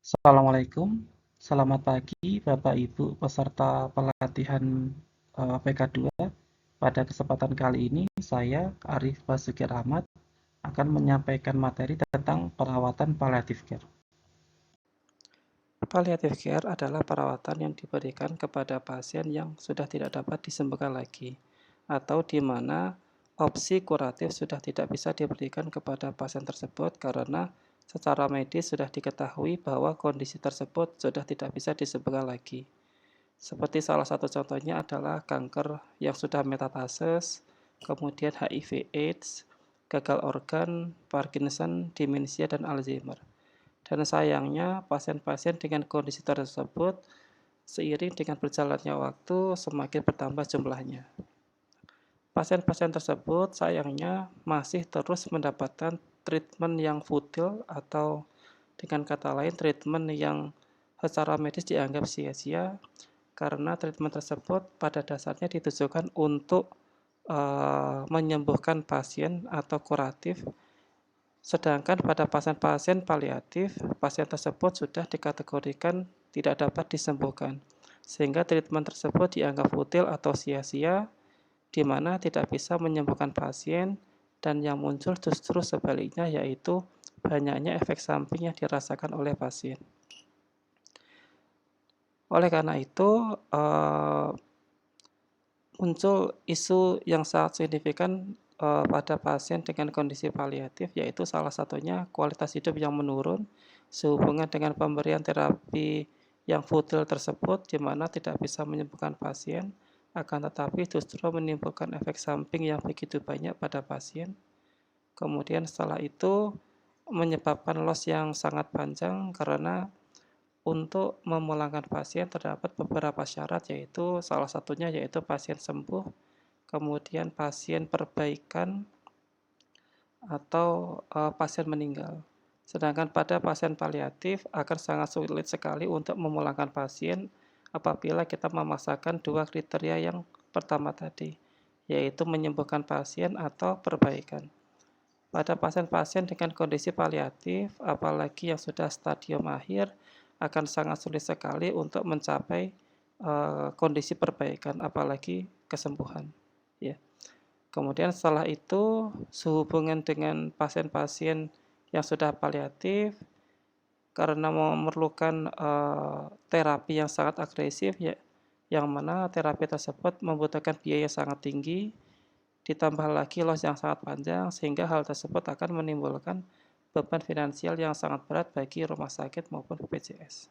Assalamualaikum, selamat pagi Bapak Ibu peserta pelatihan PK2. Pada kesempatan kali ini saya, Arif Basuki Rahmat, akan menyampaikan materi tentang perawatan palliative care. Palliative care adalah perawatan yang diberikan kepada pasien yang sudah tidak dapat disembuhkan lagi, atau di mana opsi kuratif sudah tidak bisa diberikan kepada pasien tersebut karena secara medis sudah diketahui bahwa kondisi tersebut sudah tidak bisa disembuhkan lagi. Seperti salah satu contohnya adalah kanker yang sudah metatases, kemudian HIV/AIDS, gagal organ, Parkinson, demensia, dan Alzheimer. Dan sayangnya pasien-pasien dengan kondisi tersebut seiring dengan berjalannya waktu semakin bertambah jumlahnya. Pasien-pasien tersebut sayangnya masih terus mendapatkan treatment yang futil atau dengan kata lain treatment yang secara medis dianggap sia-sia karena treatment tersebut pada dasarnya ditujukan untuk menyembuhkan pasien atau kuratif. Sedangkan pada pasien-pasien paliatif, pasien tersebut sudah dikategorikan tidak dapat disembuhkan, sehingga treatment tersebut dianggap futil atau sia-sia, di mana tidak bisa menyembuhkan pasien, dan yang muncul justru sebaliknya, yaitu banyaknya efek samping yang dirasakan oleh pasien. Oleh karena itu, muncul isu yang sangat signifikan pada pasien dengan kondisi paliatif, yaitu salah satunya kualitas hidup yang menurun sehubungan dengan pemberian terapi yang futil tersebut, di mana tidak bisa menyembuhkan pasien, akan tetapi justru menimbulkan efek samping yang begitu banyak pada pasien. Kemudian setelah itu menyebabkan loss yang sangat panjang karena untuk memulangkan pasien terdapat beberapa syarat, yaitu salah satunya yaitu pasien sembuh, kemudian pasien perbaikan, atau pasien meninggal. Sedangkan pada pasien paliatif akan sangat sulit sekali untuk memulangkan pasien apabila kita memaksakan dua kriteria yang pertama tadi, yaitu menyembuhkan pasien atau perbaikan. Pada pasien-pasien dengan kondisi paliatif, apalagi yang sudah stadium akhir, akan sangat sulit sekali untuk mencapai kondisi perbaikan, apalagi kesembuhan. Ya. Kemudian setelah itu, sehubungan dengan pasien-pasien yang sudah paliatif, karena memerlukan terapi yang sangat agresif, ya, yang mana terapi tersebut membutuhkan biaya sangat tinggi, ditambah lagi loss yang sangat panjang, sehingga hal tersebut akan menimbulkan beban finansial yang sangat berat bagi rumah sakit maupun BPJS.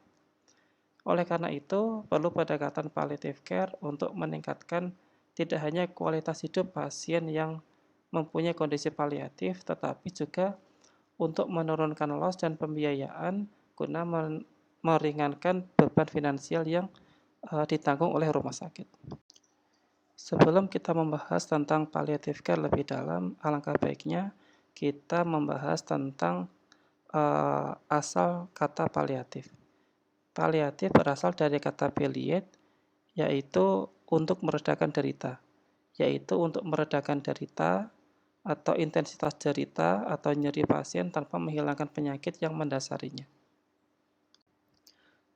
Oleh karena itu, perlu pendekatan palliative care untuk meningkatkan tidak hanya kualitas hidup pasien yang mempunyai kondisi paliatif, tetapi juga untuk menurunkan loss dan pembiayaan guna meringankan beban finansial yang ditanggung oleh rumah sakit. Sebelum kita membahas tentang palliative care lebih dalam, alangkah baiknya kita membahas tentang asal kata paliatif. Paliatif berasal dari kata palliate, yaitu untuk meredakan derita, yaitu untuk meredakan derita atau intensitas derita atau nyeri pasien tanpa menghilangkan penyakit yang mendasarinya.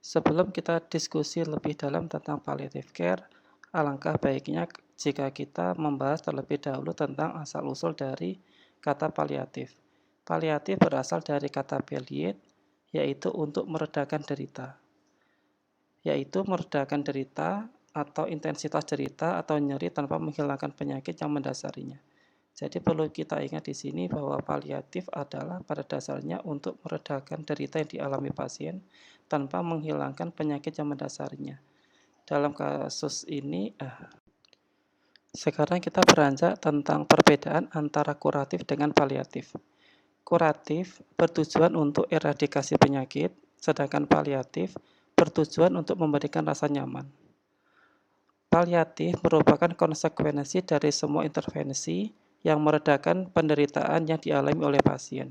Sebelum kita diskusi lebih dalam tentang palliative care, alangkah baiknya jika kita membahas terlebih dahulu tentang asal-usul dari kata paliatif. Paliatif berasal dari kata palliate, yaitu untuk meredakan derita. Yaitu meredakan derita atau intensitas derita atau nyeri tanpa menghilangkan penyakit yang mendasarinya. Jadi perlu kita ingat di sini bahwa paliatif adalah pada dasarnya untuk meredakan derita yang dialami pasien tanpa menghilangkan penyakit yang mendasarinya. Dalam kasus ini, sekarang kita beranjak tentang perbedaan antara kuratif dengan paliatif. Kuratif bertujuan untuk eradikasi penyakit, sedangkan paliatif bertujuan untuk memberikan rasa nyaman. Paliatif merupakan konsekuensi dari semua intervensi yang meredakan penderitaan yang dialami oleh pasien.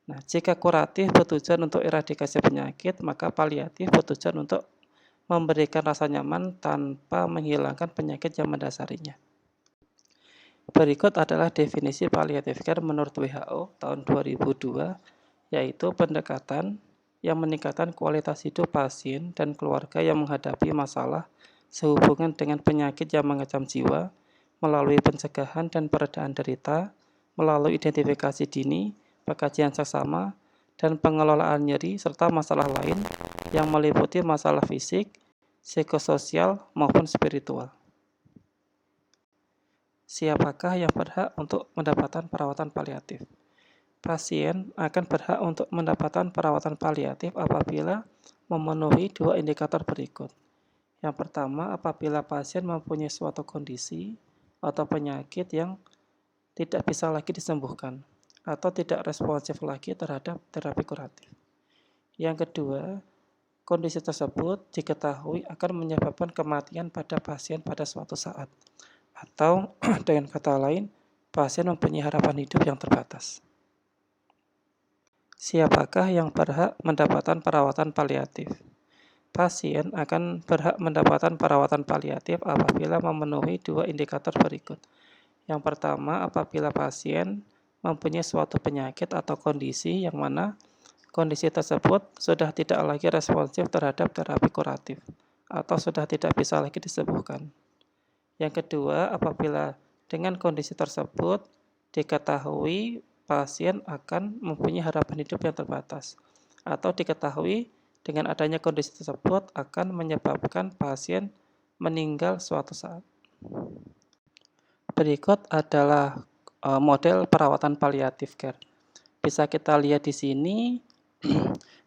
Nah, jika kuratif bertujuan untuk eradikasi penyakit, maka paliatif bertujuan untuk memberikan rasa nyaman tanpa menghilangkan penyakit yang mendasarinya. Berikut adalah definisi palliative care menurut WHO tahun 2002, yaitu pendekatan yang meningkatkan kualitas hidup pasien dan keluarga yang menghadapi masalah sehubungan dengan penyakit yang mengancam jiwa melalui pencegahan dan peredaan derita, melalui identifikasi dini, pengkajian seksama, dan pengelolaan nyeri serta masalah lain yang meliputi masalah fisik, psikososial, maupun spiritual. Siapakah yang berhak untuk mendapatkan perawatan paliatif? Pasien akan berhak untuk mendapatkan perawatan paliatif apabila memenuhi 2 indikator berikut. Yang pertama, apabila pasien mempunyai suatu kondisi atau penyakit yang tidak bisa lagi disembuhkan atau tidak responsif lagi terhadap terapi kuratif. Yang kedua, kondisi tersebut diketahui akan menyebabkan kematian pada pasien pada suatu saat, atau dengan kata lain, pasien mempunyai harapan hidup yang terbatas. Siapakah yang berhak mendapatkan perawatan paliatif? Pasien akan berhak mendapatkan perawatan paliatif apabila memenuhi 2 indikator berikut. Yang pertama, apabila pasien mempunyai suatu penyakit atau kondisi yang mana kondisi tersebut sudah tidak lagi responsif terhadap terapi kuratif atau sudah tidak bisa lagi disembuhkan. Yang kedua, apabila dengan kondisi tersebut diketahui pasien akan mempunyai harapan hidup yang terbatas atau diketahui dengan adanya kondisi tersebut akan menyebabkan pasien meninggal suatu saat. Berikut adalah model perawatan paliatif care. Bisa kita lihat di sini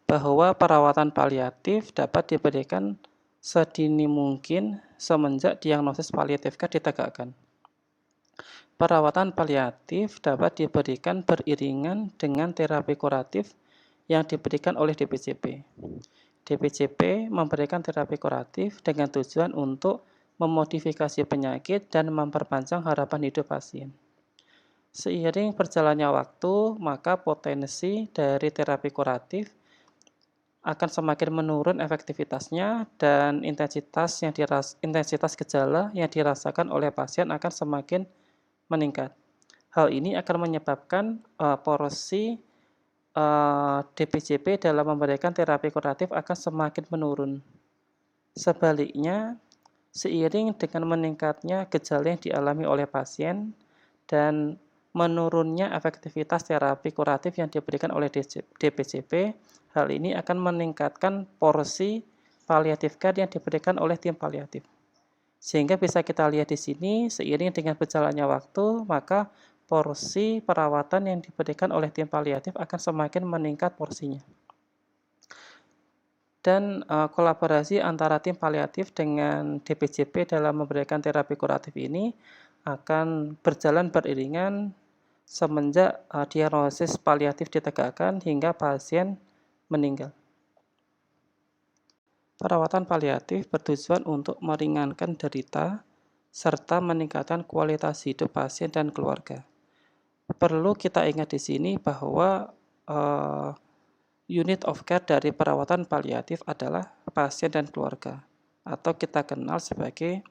bahwa perawatan paliatif dapat diberikan sedini mungkin semenjak diagnosis paliatif care ditegakkan. Perawatan paliatif dapat diberikan beriringan dengan terapi kuratif yang diberikan oleh DPJP. DPJP memberikan terapi kuratif dengan tujuan untuk memodifikasi penyakit dan memperpanjang harapan hidup pasien. Seiring berjalannya waktu, maka potensi dari terapi kuratif akan semakin menurun efektivitasnya dan intensitas gejala yang dirasakan oleh pasien akan semakin meningkat. Hal ini akan menyebabkan porsi DPJP dalam memberikan terapi kuratif akan semakin menurun. Sebaliknya, seiring dengan meningkatnya gejala yang dialami oleh pasien dan menurunnya efektivitas terapi kuratif yang diberikan oleh DPJP, hal ini akan meningkatkan porsi paliatif care yang diberikan oleh tim paliatif. Sehingga bisa kita lihat di sini, seiring dengan berjalannya waktu, maka porsi perawatan yang diberikan oleh tim paliatif akan semakin meningkat porsinya. Dan kolaborasi antara tim paliatif dengan DPJP dalam memberikan terapi kuratif ini akan berjalan beriringan semenjak diagnosis paliatif ditegakkan hingga pasien meninggal. Perawatan paliatif bertujuan untuk meringankan derita serta meningkatkan kualitas hidup pasien dan keluarga. Perlu kita ingat di sini bahwa unit of care dari perawatan paliatif adalah pasien dan keluarga, atau kita kenal sebagai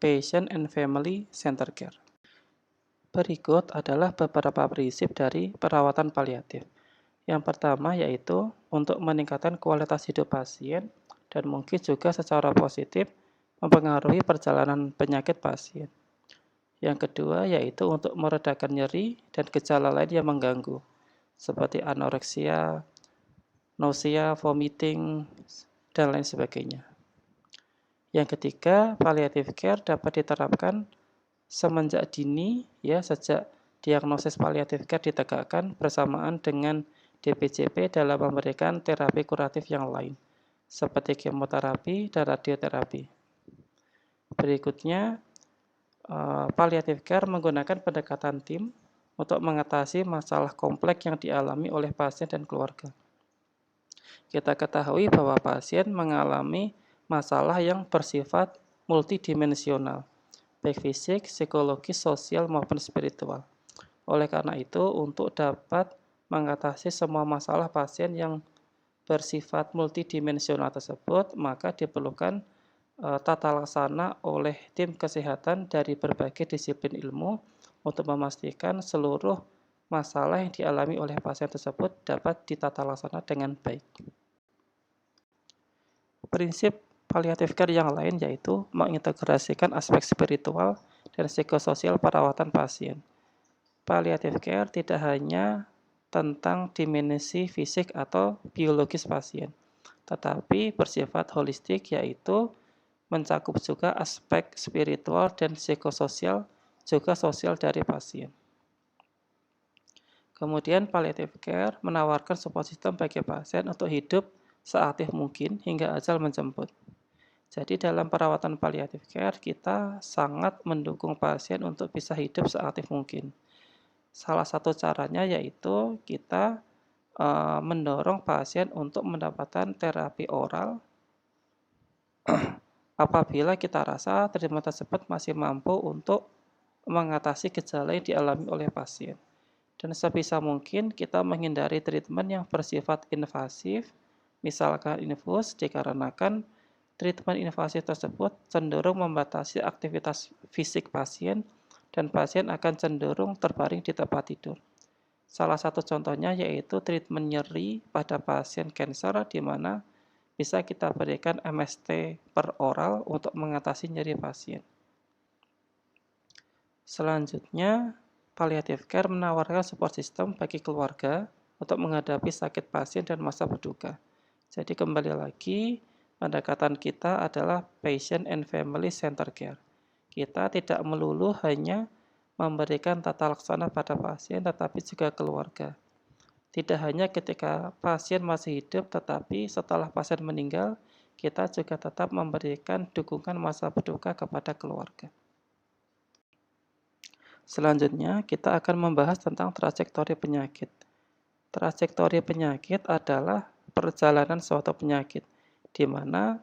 patient and family center care. Berikut adalah beberapa prinsip dari perawatan paliatif. Yang pertama yaitu untuk meningkatkan kualitas hidup pasien dan mungkin juga secara positif mempengaruhi perjalanan penyakit pasien. Yang kedua yaitu untuk meredakan nyeri dan gejala lain yang mengganggu, seperti anoreksia, nausea, vomiting, dan lain sebagainya. Yang ketiga, palliative care dapat diterapkan semenjak dini, sejak diagnosis palliative care ditegakkan bersamaan dengan DPJP dalam memberikan terapi kuratif yang lain, seperti kemoterapi dan radioterapi. Berikutnya, palliative care menggunakan pendekatan tim untuk mengatasi masalah kompleks yang dialami oleh pasien dan keluarga. Kita ketahui bahwa pasien mengalami masalah yang bersifat multidimensional, baik fisik, psikologis, sosial, maupun spiritual. Oleh karena itu, untuk dapat mengatasi semua masalah pasien yang bersifat multidimensional tersebut, maka diperlukan tata laksana oleh tim kesehatan dari berbagai disiplin ilmu untuk memastikan seluruh masalah yang dialami oleh pasien tersebut dapat ditata laksana dengan baik. Prinsip palliative care yang lain yaitu mengintegrasikan aspek spiritual dan psikososial perawatan pasien. Palliative care tidak hanya tentang dimensi fisik atau biologis pasien, tetapi bersifat holistik yaitu mencakup juga aspek spiritual dan psikososial juga sosial dari pasien. Kemudian palliative care menawarkan support system bagi pasien untuk hidup seaktif mungkin hingga ajal menjemput. Jadi dalam perawatan palliative care kita sangat mendukung pasien untuk bisa hidup seaktif mungkin. Salah satu caranya yaitu kita mendorong pasien untuk mendapatkan terapi oral apabila kita rasa treatment tersebut masih mampu untuk mengatasi gejala yang dialami oleh pasien. Dan sebisa mungkin kita menghindari treatment yang bersifat invasif, misalkan infus, dikarenakan treatment invasif tersebut cenderung membatasi aktivitas fisik pasien dan pasien akan cenderung terbaring di tempat tidur. Salah satu contohnya yaitu treatment nyeri pada pasien kanker di mana bisa kita berikan MST per oral untuk mengatasi nyeri pasien. Selanjutnya, palliative care menawarkan support system bagi keluarga untuk menghadapi sakit pasien dan masa berduka. Jadi kembali lagi, pendekatan kita adalah patient and family center care. Kita tidak melulu hanya memberikan tata laksana pada pasien, tetapi juga keluarga. Tidak hanya ketika pasien masih hidup, tetapi setelah pasien meninggal, kita juga tetap memberikan dukungan masa berduka kepada keluarga. Selanjutnya, kita akan membahas tentang trajektori penyakit. Trajektori penyakit adalah perjalanan suatu penyakit, di mana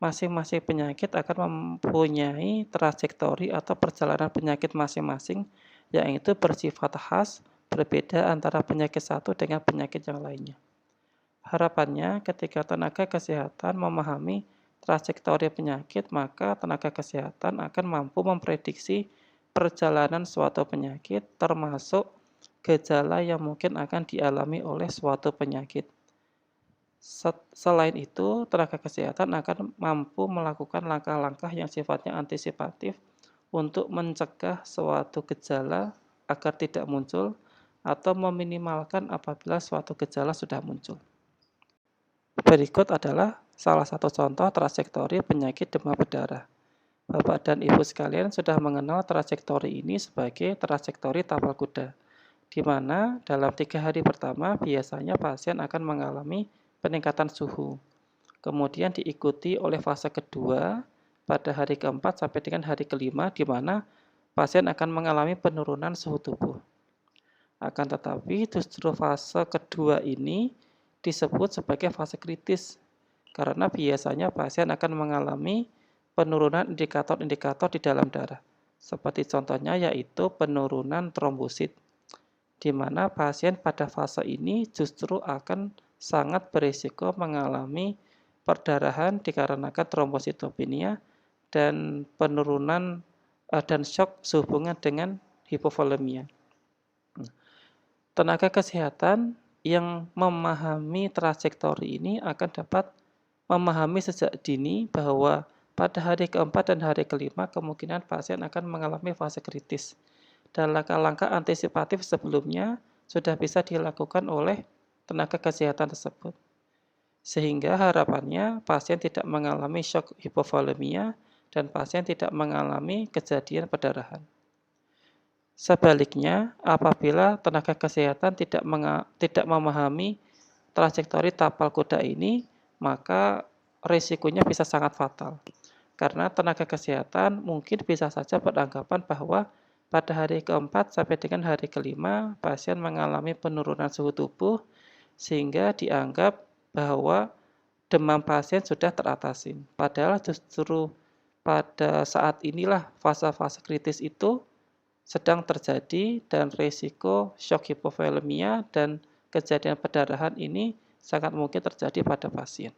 masing-masing penyakit akan mempunyai trajektori atau perjalanan penyakit masing-masing yang itu bersifat khas, berbeda antara penyakit satu dengan penyakit yang lainnya. Harapannya ketika tenaga kesehatan memahami trajektori penyakit, maka tenaga kesehatan akan mampu memprediksi perjalanan suatu penyakit termasuk gejala yang mungkin akan dialami oleh suatu penyakit. Selain itu, tenaga kesehatan akan mampu melakukan langkah-langkah yang sifatnya antisipatif untuk mencegah suatu gejala agar tidak muncul atau meminimalkan apabila suatu gejala sudah muncul. Berikut adalah salah satu contoh trajektori penyakit demam berdarah. Bapak dan Ibu sekalian sudah mengenal trajektori ini sebagai trajektori tapal kuda, di mana dalam 3 hari pertama biasanya pasien akan mengalami peningkatan suhu. Kemudian diikuti oleh fase kedua pada hari keempat sampai dengan hari kelima, di mana pasien akan mengalami penurunan suhu tubuh. Akan tetapi justru fase kedua ini disebut sebagai fase kritis, karena biasanya pasien akan mengalami penurunan indikator-indikator di dalam darah. Seperti contohnya yaitu penurunan trombosit, di mana pasien pada fase ini justru akan sangat berisiko mengalami perdarahan dikarenakan trombositopenia dan penurunan dan shock sehubungan dengan hipovolemia. Tenaga kesehatan yang memahami trajektori ini akan dapat memahami sejak dini bahwa pada hari keempat dan hari kelima kemungkinan pasien akan mengalami fase kritis. Dan langkah-langkah antisipatif sebelumnya sudah bisa dilakukan oleh tenaga kesehatan tersebut. Sehingga harapannya pasien tidak mengalami shock hipovolemia dan pasien tidak mengalami kejadian perdarahan. Sebaliknya, apabila tenaga kesehatan tidak memahami trajektori tapal kuda ini, maka risikonya bisa sangat fatal. Karena tenaga kesehatan mungkin bisa saja beranggapan bahwa pada hari keempat sampai dengan hari kelima, pasien mengalami penurunan suhu tubuh, sehingga dianggap bahwa demam pasien sudah teratasi. Padahal justru pada saat inilah fase-fase kritis itu sedang terjadi dan risiko shock hipovolemia dan kejadian perdarahan ini sangat mungkin terjadi pada pasien.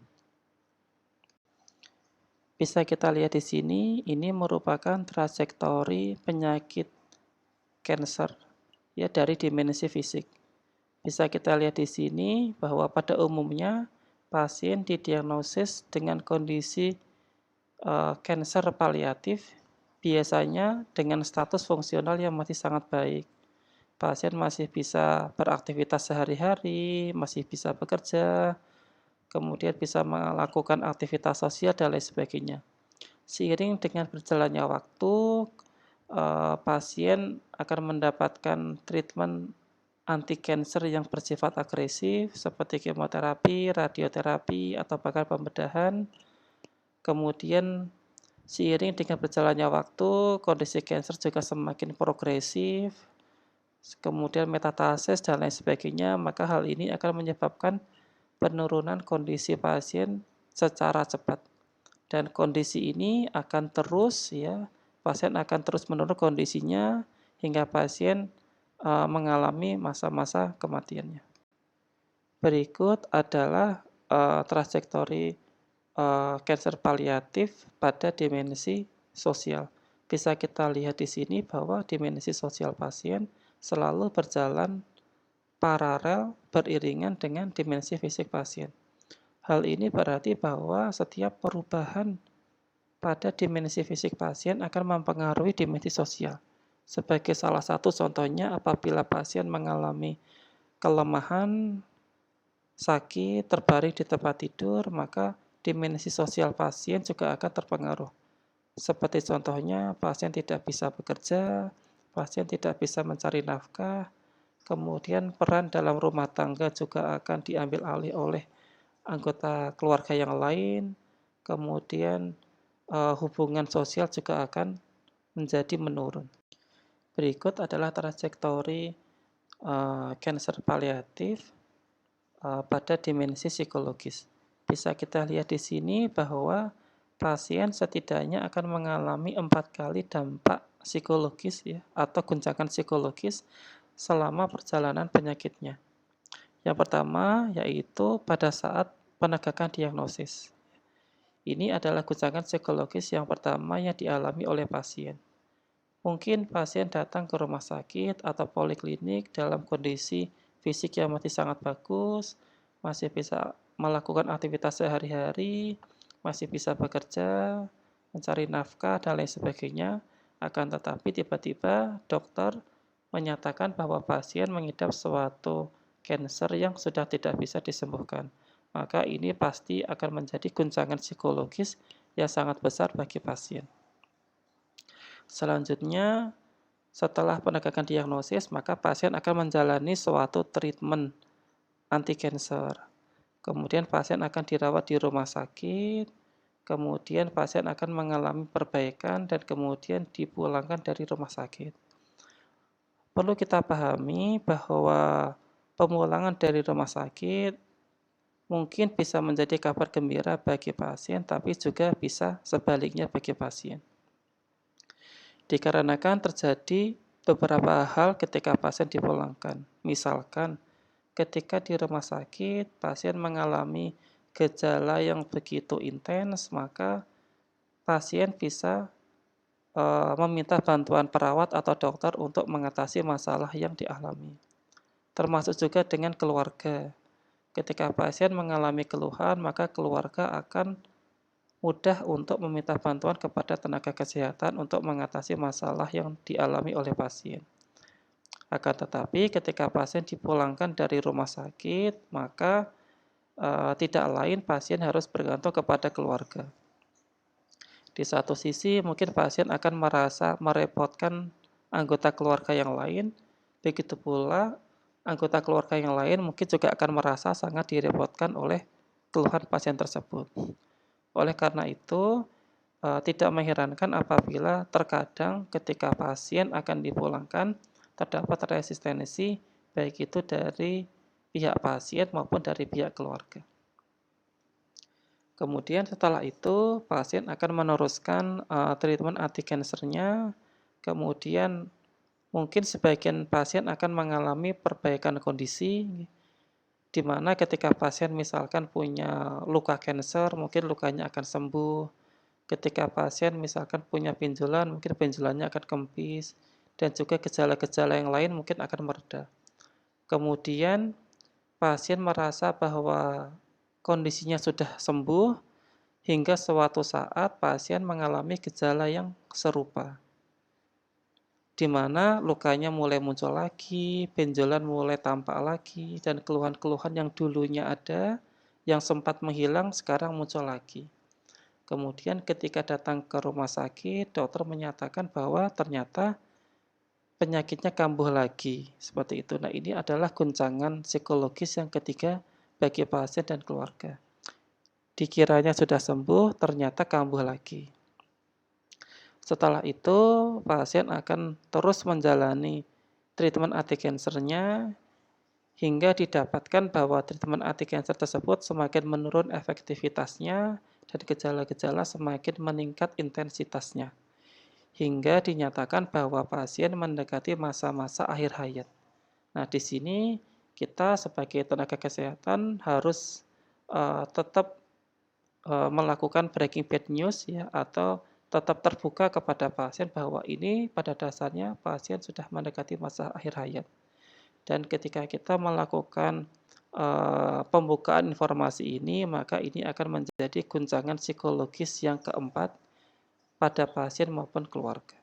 Bisa kita lihat di sini, ini merupakan trajektori penyakit kanker ya dari dimensi fisik. Bisa kita lihat di sini bahwa pada umumnya pasien didiagnosis dengan kondisi kanker paliatif, biasanya dengan status fungsional yang masih sangat baik. Pasien masih bisa beraktivitas sehari-hari, masih bisa bekerja, kemudian bisa melakukan aktivitas sosial dan lain sebagainya. Seiring dengan berjalannya waktu, pasien akan mendapatkan treatment anti-kanker yang bersifat agresif seperti kemoterapi, radioterapi, atau bahkan pembedahan. Kemudian seiring dengan berjalannya waktu, kondisi kanker juga semakin progresif, kemudian metastasis dan lain sebagainya, maka hal ini akan menyebabkan penurunan kondisi pasien secara cepat. Dan kondisi ini akan terus pasien akan terus menurun kondisinya hingga pasien mengalami masa-masa kematiannya. Berikut adalah trajektori kanker paliatif pada dimensi sosial. Bisa kita lihat di sini bahwa dimensi sosial pasien selalu berjalan paralel beriringan dengan dimensi fisik pasien. Hal ini berarti bahwa setiap perubahan pada dimensi fisik pasien akan mempengaruhi dimensi sosial. Sebagai salah satu contohnya, apabila pasien mengalami kelemahan, sakit, terbaring di tempat tidur, maka dimensi sosial pasien juga akan terpengaruh. Seperti contohnya, pasien tidak bisa bekerja, pasien tidak bisa mencari nafkah, kemudian peran dalam rumah tangga juga akan diambil alih oleh anggota keluarga yang lain, kemudian hubungan sosial juga akan menjadi menurun. Berikut adalah trajektori kanker paliatif pada dimensi psikologis. Bisa kita lihat di sini bahwa pasien setidaknya akan mengalami 4 kali dampak psikologis atau guncangan psikologis selama perjalanan penyakitnya. Yang pertama yaitu pada saat penegakan diagnosis. Ini adalah guncangan psikologis yang pertama yang dialami oleh pasien. Mungkin pasien datang ke rumah sakit atau poliklinik dalam kondisi fisik yang masih sangat bagus, masih bisa melakukan aktivitas sehari-hari, masih bisa bekerja, mencari nafkah, dan lain sebagainya. Akan tetapi tiba-tiba dokter menyatakan bahwa pasien mengidap suatu kanker yang sudah tidak bisa disembuhkan. Maka ini pasti akan menjadi guncangan psikologis yang sangat besar bagi pasien. Selanjutnya, setelah penegakan diagnosis, maka pasien akan menjalani suatu treatment anti-kanker. Kemudian pasien akan dirawat di rumah sakit, kemudian pasien akan mengalami perbaikan dan kemudian dipulangkan dari rumah sakit. Perlu kita pahami bahwa pemulangan dari rumah sakit mungkin bisa menjadi kabar gembira bagi pasien, tapi juga bisa sebaliknya bagi pasien. Dikarenakan terjadi beberapa hal ketika pasien dipulangkan. Misalkan, ketika di rumah sakit, pasien mengalami gejala yang begitu intens, maka pasien bisa meminta bantuan perawat atau dokter untuk mengatasi masalah yang dialami. Termasuk juga dengan keluarga. Ketika pasien mengalami keluhan, maka keluarga akan mudah untuk meminta bantuan kepada tenaga kesehatan untuk mengatasi masalah yang dialami oleh pasien. Akan tetapi ketika pasien dipulangkan dari rumah sakit, maka tidak lain pasien harus bergantung kepada keluarga. Di satu sisi mungkin pasien akan merasa merepotkan anggota keluarga yang lain, begitu pula anggota keluarga yang lain mungkin juga akan merasa sangat direpotkan oleh keluhan pasien tersebut. Oleh karena itu, tidak mengherankan apabila terkadang ketika pasien akan dipulangkan, terdapat resistensi baik itu dari pihak pasien maupun dari pihak keluarga. Kemudian setelah itu, pasien akan meneruskan treatment anti-kankernya, kemudian mungkin sebagian pasien akan mengalami perbaikan kondisi, di mana ketika pasien misalkan punya luka kanker, mungkin lukanya akan sembuh. Ketika pasien misalkan punya benjolan, mungkin benjolannya akan kempis, dan juga gejala-gejala yang lain mungkin akan mereda. Kemudian pasien merasa bahwa kondisinya sudah sembuh hingga suatu saat pasien mengalami gejala yang serupa, di mana lukanya mulai muncul lagi, benjolan mulai tampak lagi, dan keluhan-keluhan yang dulunya ada, yang sempat menghilang sekarang muncul lagi. Kemudian ketika datang ke rumah sakit, dokter menyatakan bahwa ternyata penyakitnya kambuh lagi, seperti itu. Nah, ini adalah guncangan psikologis yang ketiga bagi pasien dan keluarga. Dikiranya sudah sembuh, ternyata kambuh lagi. Setelah itu, pasien akan terus menjalani treatment anti-kansernya hingga didapatkan bahwa treatment anti-kanser tersebut semakin menurun efektivitasnya dan gejala-gejala semakin meningkat intensitasnya, hingga dinyatakan bahwa pasien mendekati masa-masa akhir hayat. Nah, di sini kita sebagai tenaga kesehatan harus tetap melakukan breaking bad news ya, atau tetap terbuka kepada pasien bahwa ini pada dasarnya pasien sudah mendekati masa akhir hayat. Dan ketika kita melakukan pembukaan informasi ini, maka ini akan menjadi guncangan psikologis yang keempat pada pasien maupun keluarga.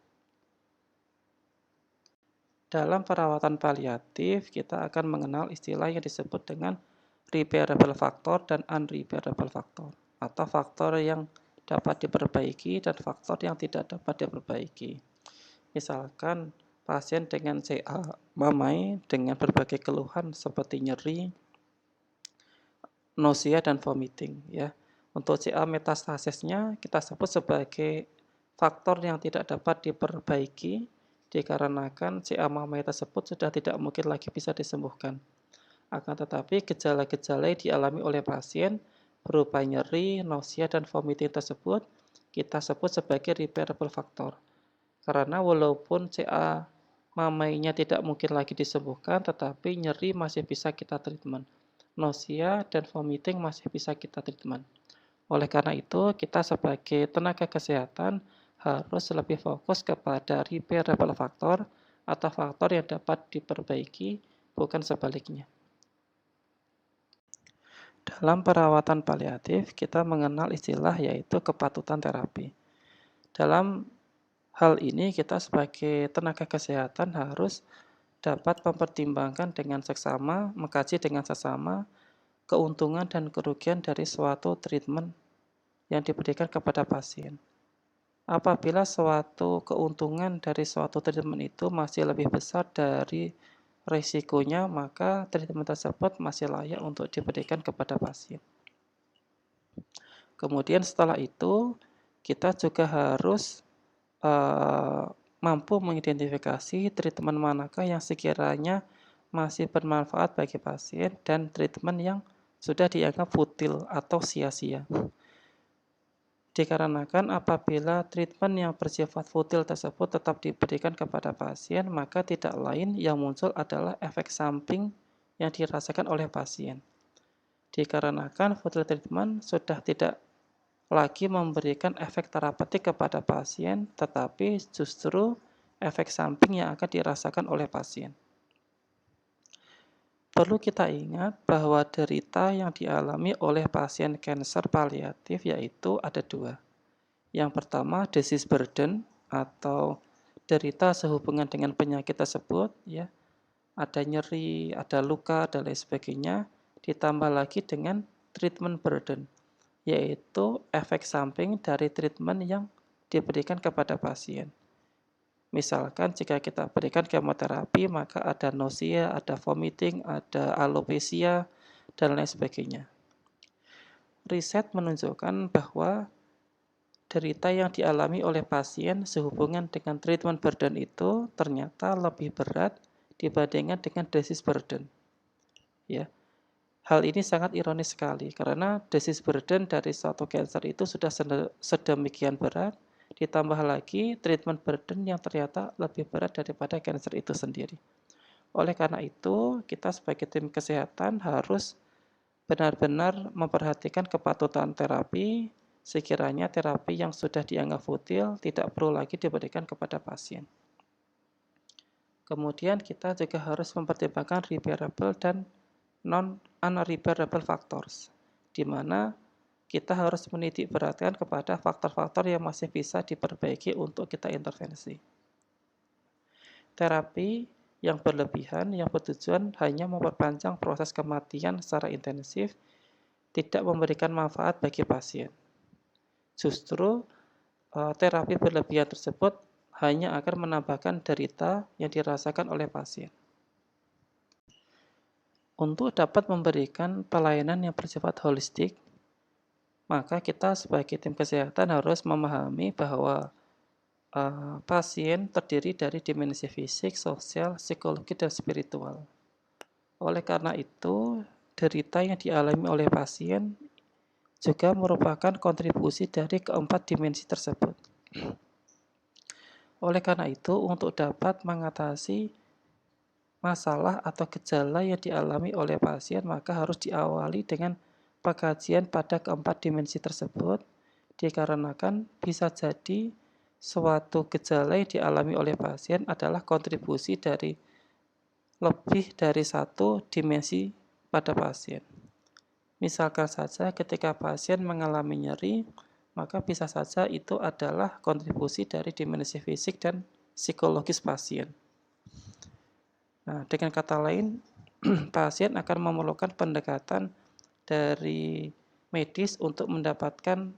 Dalam perawatan paliatif, kita akan mengenal istilah yang disebut dengan repairable factor dan unrepairable factor, atau faktor yang dapat diperbaiki dan faktor yang tidak dapat diperbaiki. Misalkan pasien dengan CA mamai dengan berbagai keluhan seperti nyeri, nausea, dan vomiting. Ya. Untuk CA metastasisnya kita sebut sebagai faktor yang tidak dapat diperbaiki dikarenakan CA mamai tersebut sudah tidak mungkin lagi bisa disembuhkan. Akan tetapi gejala-gejala yang dialami oleh pasien berupa nyeri, nausea, dan vomiting tersebut kita sebut sebagai repairable factor. Karena walaupun CA mamainya tidak mungkin lagi disembuhkan, tetapi nyeri masih bisa kita treatment. Nausea dan vomiting masih bisa kita treatment. Oleh karena itu, kita sebagai tenaga kesehatan harus lebih fokus kepada repairable factor atau faktor yang dapat diperbaiki, bukan sebaliknya. Dalam perawatan paliatif, kita mengenal istilah yaitu kepatutan terapi. Dalam hal ini, kita sebagai tenaga kesehatan harus dapat mempertimbangkan dengan seksama, mengkaji dengan sesama, keuntungan dan kerugian dari suatu treatment yang diberikan kepada pasien. Apabila suatu keuntungan dari suatu treatment itu masih lebih besar dari risikonya, maka treatment tersebut masih layak untuk diberikan kepada pasien. Kemudian setelah itu, kita juga harus mampu mengidentifikasi treatment manakah yang sekiranya masih bermanfaat bagi pasien dan treatment yang sudah dianggap futil atau sia-sia. Dikarenakan apabila treatment yang bersifat futil tersebut tetap diberikan kepada pasien, maka tidak lain yang muncul adalah efek samping yang dirasakan oleh pasien. Dikarenakan futil treatment sudah tidak lagi memberikan efek terapeutik kepada pasien, tetapi justru efek samping yang akan dirasakan oleh pasien. Perlu kita ingat bahwa derita yang dialami oleh pasien kanker paliatif yaitu ada dua. Yang pertama, disease burden atau derita sehubungan dengan penyakit tersebut, ya, ada nyeri, ada luka, dan lain sebagainya, ditambah lagi dengan treatment burden, yaitu efek samping dari treatment yang diberikan kepada pasien. Misalkan jika kita berikan kemoterapi, maka ada nausea, ada vomiting, ada alopecia, dan lain sebagainya. Riset menunjukkan bahwa derita yang dialami oleh pasien sehubungan dengan treatment burden itu ternyata lebih berat dibandingkan dengan disease burden. Ya. Hal ini sangat ironis sekali karena disease burden dari suatu kanker itu sudah sedemikian berat, ditambah lagi treatment burden yang ternyata lebih berat daripada kanker itu sendiri. Oleh karena itu, kita sebagai tim kesehatan harus benar-benar memperhatikan kepatutan terapi, sekiranya terapi yang sudah dianggap futil tidak perlu lagi diberikan kepada pasien. Kemudian kita juga harus mempertimbangkan repairable dan non-unrepairable factors. di mana kita harus menitik beratkan kepada faktor-faktor yang masih bisa diperbaiki untuk kita intervensi. Terapi yang berlebihan yang bertujuan hanya memperpanjang proses kematian secara intensif tidak memberikan manfaat bagi pasien. Justru terapi berlebihan tersebut hanya akan menambahkan derita yang dirasakan oleh pasien. Untuk dapat memberikan pelayanan yang bersifat holistik, maka kita sebagai tim kesehatan harus memahami bahwa pasien terdiri dari dimensi fisik, sosial, psikologi, dan spiritual. Oleh karena itu, derita yang dialami oleh pasien juga merupakan kontribusi dari keempat dimensi tersebut. Oleh karena itu, untuk dapat mengatasi masalah atau gejala yang dialami oleh pasien, maka harus diawali dengan pengkajian pada keempat dimensi tersebut, dikarenakan bisa jadi suatu gejala yang dialami oleh pasien adalah kontribusi dari lebih dari satu dimensi pada pasien. Misalkan saja ketika pasien mengalami nyeri, maka bisa saja itu adalah kontribusi dari dimensi fisik dan psikologis pasien. Nah, dengan kata lain, pasien akan memerlukan pendekatan dari medis untuk mendapatkan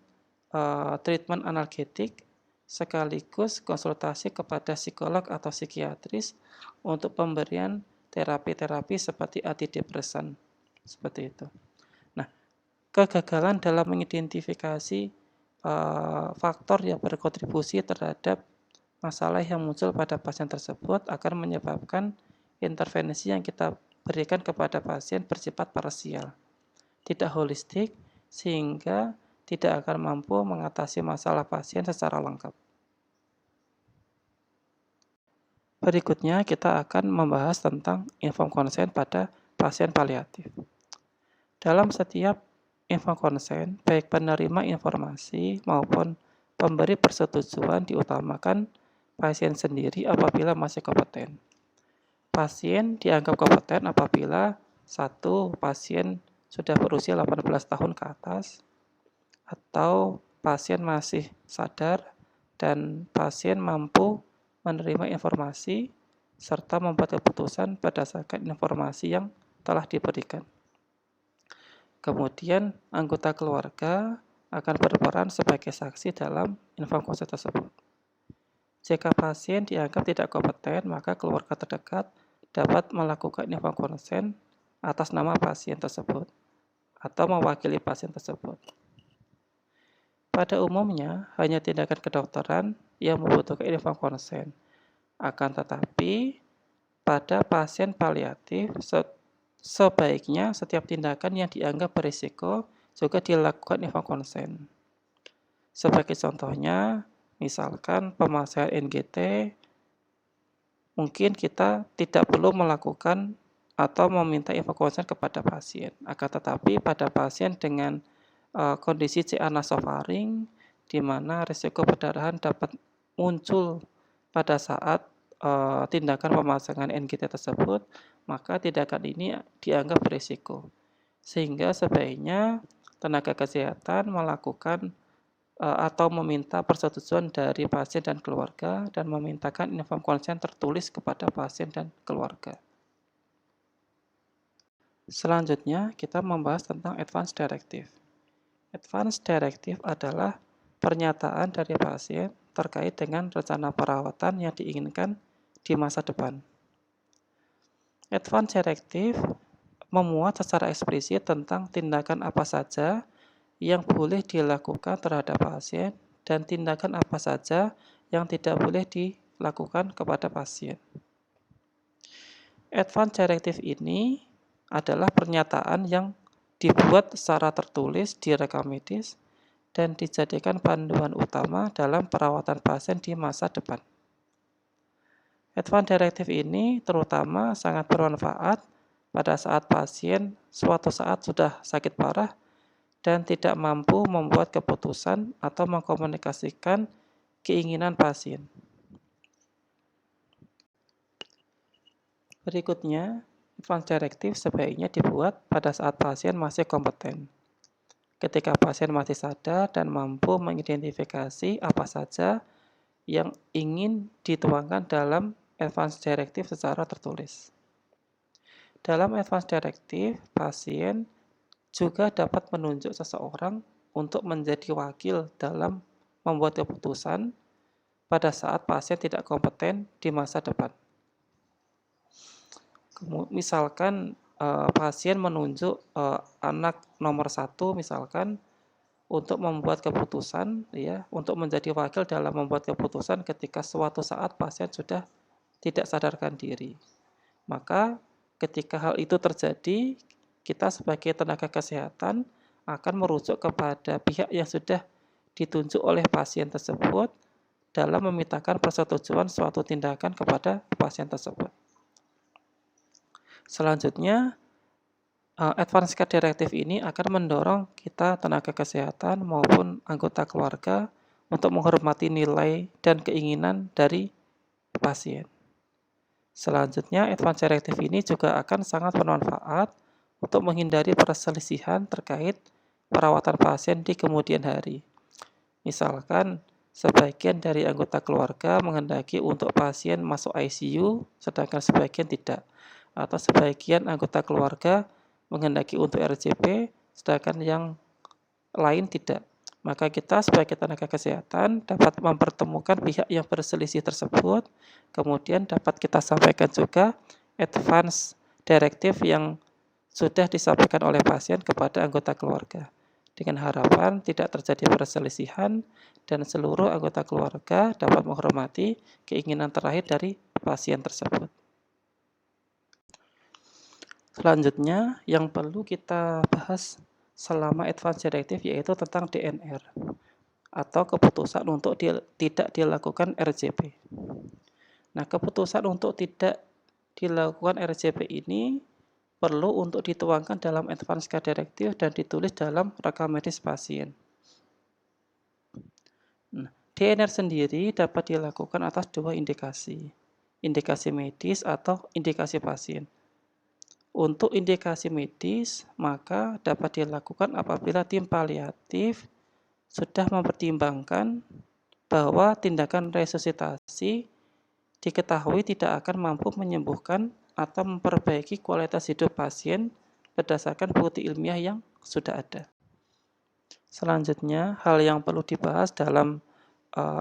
treatment analgetik sekaligus konsultasi kepada psikolog atau psikiatris untuk pemberian terapi-terapi seperti antidepresan, seperti itu. Nah, kegagalan dalam mengidentifikasi faktor yang berkontribusi terhadap masalah yang muncul pada pasien tersebut akan menyebabkan intervensi yang kita berikan kepada pasien bersifat parsial, tidak holistik, sehingga tidak akan mampu mengatasi masalah pasien secara lengkap. Berikutnya kita akan membahas tentang informed consent pada pasien paliatif. Dalam setiap informed consent, baik penerima informasi maupun pemberi persetujuan diutamakan pasien sendiri apabila masih kompeten. Pasien dianggap kompeten apabila 1. Pasien sudah berusia 18 tahun ke atas, atau pasien masih sadar dan pasien mampu menerima informasi serta membuat keputusan berdasarkan informasi yang telah diberikan. Kemudian anggota keluarga akan berperan sebagai saksi dalam informed consent tersebut. Jika pasien dianggap tidak kompeten, maka keluarga terdekat dapat melakukan informed consent atas nama pasien tersebut atau mewakili pasien tersebut. Pada umumnya, hanya tindakan kedokteran yang membutuhkan informed consent. Akan tetapi, pada pasien paliatif, sebaiknya setiap tindakan yang dianggap berisiko juga dilakukan informed consent. Sebagai contohnya, misalkan pemasangan NGT, mungkin kita tidak perlu melakukan atau meminta informed consent kepada pasien. Akan tetapi pada pasien dengan kondisi CA nasofaring, di mana risiko perdarahan dapat muncul pada saat tindakan pemasangan NGT tersebut, maka tindakan ini dianggap berisiko. Sehingga sebaiknya tenaga kesehatan melakukan atau meminta persetujuan dari pasien dan keluarga dan memintakan informed consent tertulis kepada pasien dan keluarga. Selanjutnya, kita membahas tentang advance directive. Advance directive adalah pernyataan dari pasien terkait dengan rencana perawatan yang diinginkan di masa depan. Advance directive memuat secara eksplisit tentang tindakan apa saja yang boleh dilakukan terhadap pasien dan tindakan apa saja yang tidak boleh dilakukan kepada pasien. Advance directive ini adalah pernyataan yang dibuat secara tertulis di rekam medis dan dijadikan panduan utama dalam perawatan pasien di masa depan. Advance directive ini terutama sangat bermanfaat pada saat pasien suatu saat sudah sakit parah dan tidak mampu membuat keputusan atau mengkomunikasikan keinginan pasien. Berikutnya, advance directive sebaiknya dibuat pada saat pasien masih kompeten. ketika pasien masih sadar dan mampu mengidentifikasi apa saja yang ingin dituangkan dalam advance directive secara tertulis. Dalam advance directive, pasien juga dapat menunjuk seseorang untuk menjadi wakil dalam membuat keputusan pada saat pasien tidak kompeten di masa depan. Misalkan pasien menunjuk anak nomor 1 misalkan untuk membuat keputusan, ya, untuk menjadi wakil dalam membuat keputusan ketika suatu saat pasien sudah tidak sadarkan diri. Maka ketika hal itu terjadi, kita sebagai tenaga kesehatan akan merujuk kepada pihak yang sudah ditunjuk oleh pasien tersebut dalam memintakan persetujuan suatu tindakan kepada pasien tersebut. Selanjutnya, advance care directive ini akan mendorong kita tenaga kesehatan maupun anggota keluarga untuk menghormati nilai dan keinginan dari pasien. Selanjutnya, advance directive ini juga akan sangat bermanfaat untuk menghindari perselisihan terkait perawatan pasien di kemudian hari. Misalkan, sebagian dari anggota keluarga menghendaki untuk pasien masuk ICU, sedangkan sebagian tidak. Atau sebagian anggota keluarga menghendaki untuk RJP, sedangkan yang lain tidak. Maka kita sebagai tenaga kesehatan dapat mempertemukan pihak yang berselisih tersebut, kemudian dapat kita sampaikan juga advance directive yang sudah disampaikan oleh pasien kepada anggota keluarga. Dengan harapan tidak terjadi perselisihan dan seluruh anggota keluarga dapat menghormati keinginan terakhir dari pasien tersebut. Selanjutnya, yang perlu kita bahas selama advance directive yaitu tentang DNR atau keputusan untuk tidak dilakukan RJP. Nah, keputusan untuk tidak dilakukan RJP ini perlu untuk dituangkan dalam advance care directive dan ditulis dalam rekam medis pasien. Nah, DNR sendiri dapat dilakukan atas dua indikasi, indikasi medis atau indikasi pasien. Untuk indikasi medis, maka dapat dilakukan apabila tim paliatif sudah mempertimbangkan bahwa tindakan resusitasi diketahui tidak akan mampu menyembuhkan atau memperbaiki kualitas hidup pasien berdasarkan bukti ilmiah yang sudah ada. Selanjutnya, hal yang perlu dibahas dalam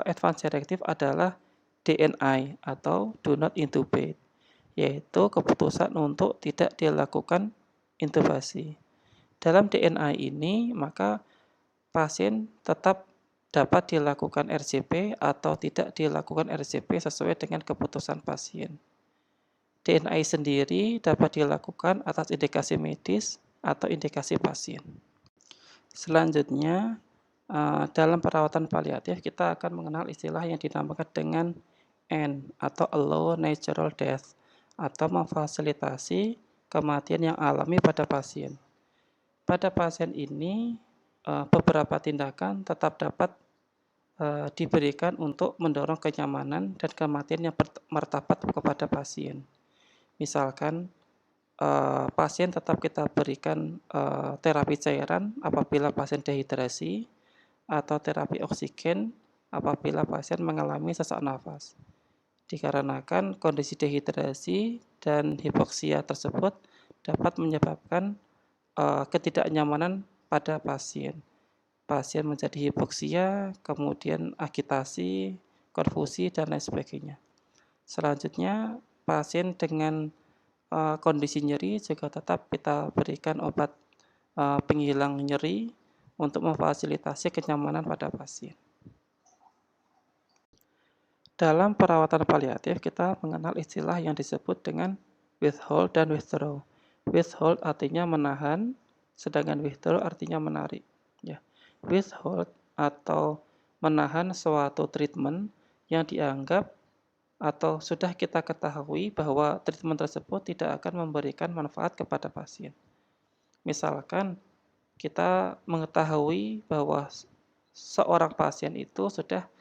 advance directive adalah DNI atau do not intubate, yaitu keputusan untuk tidak dilakukan intubasi. Dalam DNI ini, maka pasien tetap dapat dilakukan RJP atau tidak dilakukan RJP sesuai dengan keputusan pasien. DNI sendiri dapat dilakukan atas indikasi medis atau indikasi pasien. Selanjutnya, dalam perawatan paliatif kita akan mengenal istilah yang dinamakan dengan N atau allow natural death atau memfasilitasi kematian yang alami pada pasien. Pada pasien ini, beberapa tindakan tetap dapat diberikan untuk mendorong kenyamanan dan kematian yang martabat kepada pasien. Misalkan pasien tetap kita berikan terapi cairan apabila pasien dehidrasi atau terapi oksigen apabila pasien mengalami sesak nafas. Dikarenakan kondisi dehidrasi dan hipoksia tersebut dapat menyebabkan ketidaknyamanan pada pasien. Pasien menjadi hipoksia, kemudian agitasi, konfusi, dan lain sebagainya. Selanjutnya, pasien dengan kondisi nyeri juga tetap kita berikan obat penghilang nyeri untuk memfasilitasi kenyamanan pada pasien. Dalam perawatan paliatif kita mengenal istilah yang disebut dengan withhold dan withdraw. Withhold artinya menahan, sedangkan withdraw artinya menarik. Ya. Withhold atau menahan suatu treatment yang dianggap atau sudah kita ketahui bahwa treatment tersebut tidak akan memberikan manfaat kepada pasien. Misalkan kita mengetahui bahwa seorang pasien itu sudah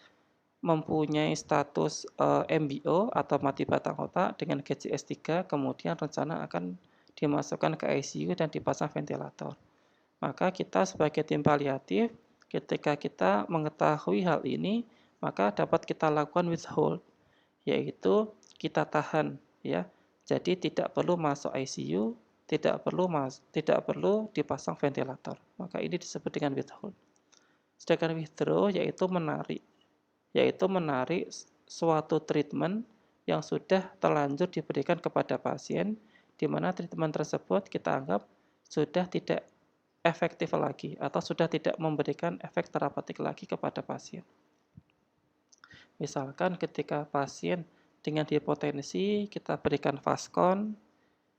mempunyai status MBO atau mati batang otak dengan GCS 3, kemudian rencana akan dimasukkan ke ICU dan dipasang ventilator. Maka kita sebagai tim paliatif, ketika kita mengetahui hal ini, maka dapat kita lakukan withhold, yaitu kita tahan ya. Jadi tidak perlu masuk ICU, tidak perlu dipasang ventilator. Maka ini disebut dengan withhold. Sedangkan withdraw yaitu menarik suatu treatment yang sudah terlanjur diberikan kepada pasien, di mana treatment tersebut kita anggap sudah tidak efektif lagi atau sudah tidak memberikan efek terapeutik lagi kepada pasien. Misalkan ketika pasien dengan hipotensi kita berikan Fastcon,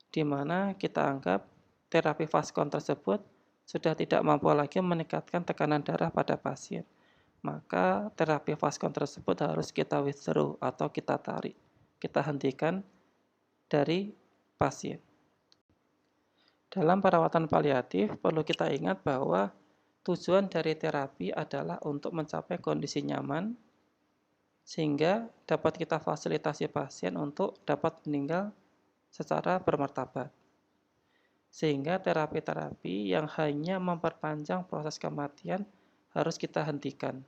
di mana kita anggap terapi Fastcon tersebut sudah tidak mampu lagi meningkatkan tekanan darah pada pasien. Maka terapi Fastcon tersebut harus kita withdraw atau kita tarik, kita hentikan dari pasien. Dalam perawatan paliatif perlu kita ingat bahwa tujuan dari terapi adalah untuk mencapai kondisi nyaman sehingga dapat kita fasilitasi pasien untuk dapat meninggal secara bermartabat. Sehingga terapi-terapi yang hanya memperpanjang proses kematian harus kita hentikan.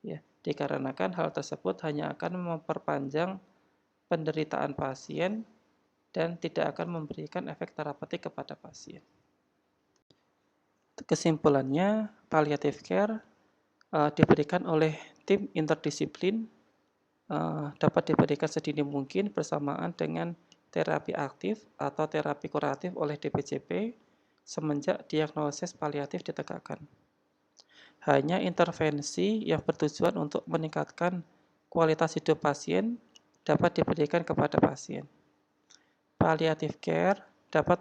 Ya, dikarenakan hal tersebut hanya akan memperpanjang penderitaan pasien dan tidak akan memberikan efek terapeutik kepada pasien. Kesimpulannya, palliative care diberikan oleh tim interdisiplin, dapat diberikan sedini mungkin bersamaan dengan terapi aktif atau terapi kuratif oleh DPJP semenjak diagnosis paliatif ditegakkan. Hanya intervensi yang bertujuan untuk meningkatkan kualitas hidup pasien dapat diberikan kepada pasien. Palliative care dapat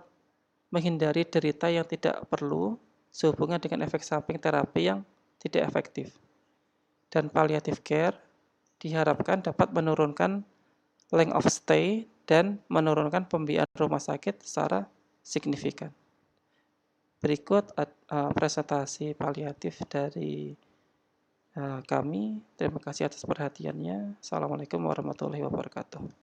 menghindari derita yang tidak perlu sehubungan dengan efek samping terapi yang tidak efektif. Dan palliative care diharapkan dapat menurunkan length of stay dan menurunkan pembiayaan rumah sakit secara signifikan. Berikut presentasi paliatif dari kami. Terima kasih atas perhatiannya. Assalamualaikum warahmatullahi wabarakatuh.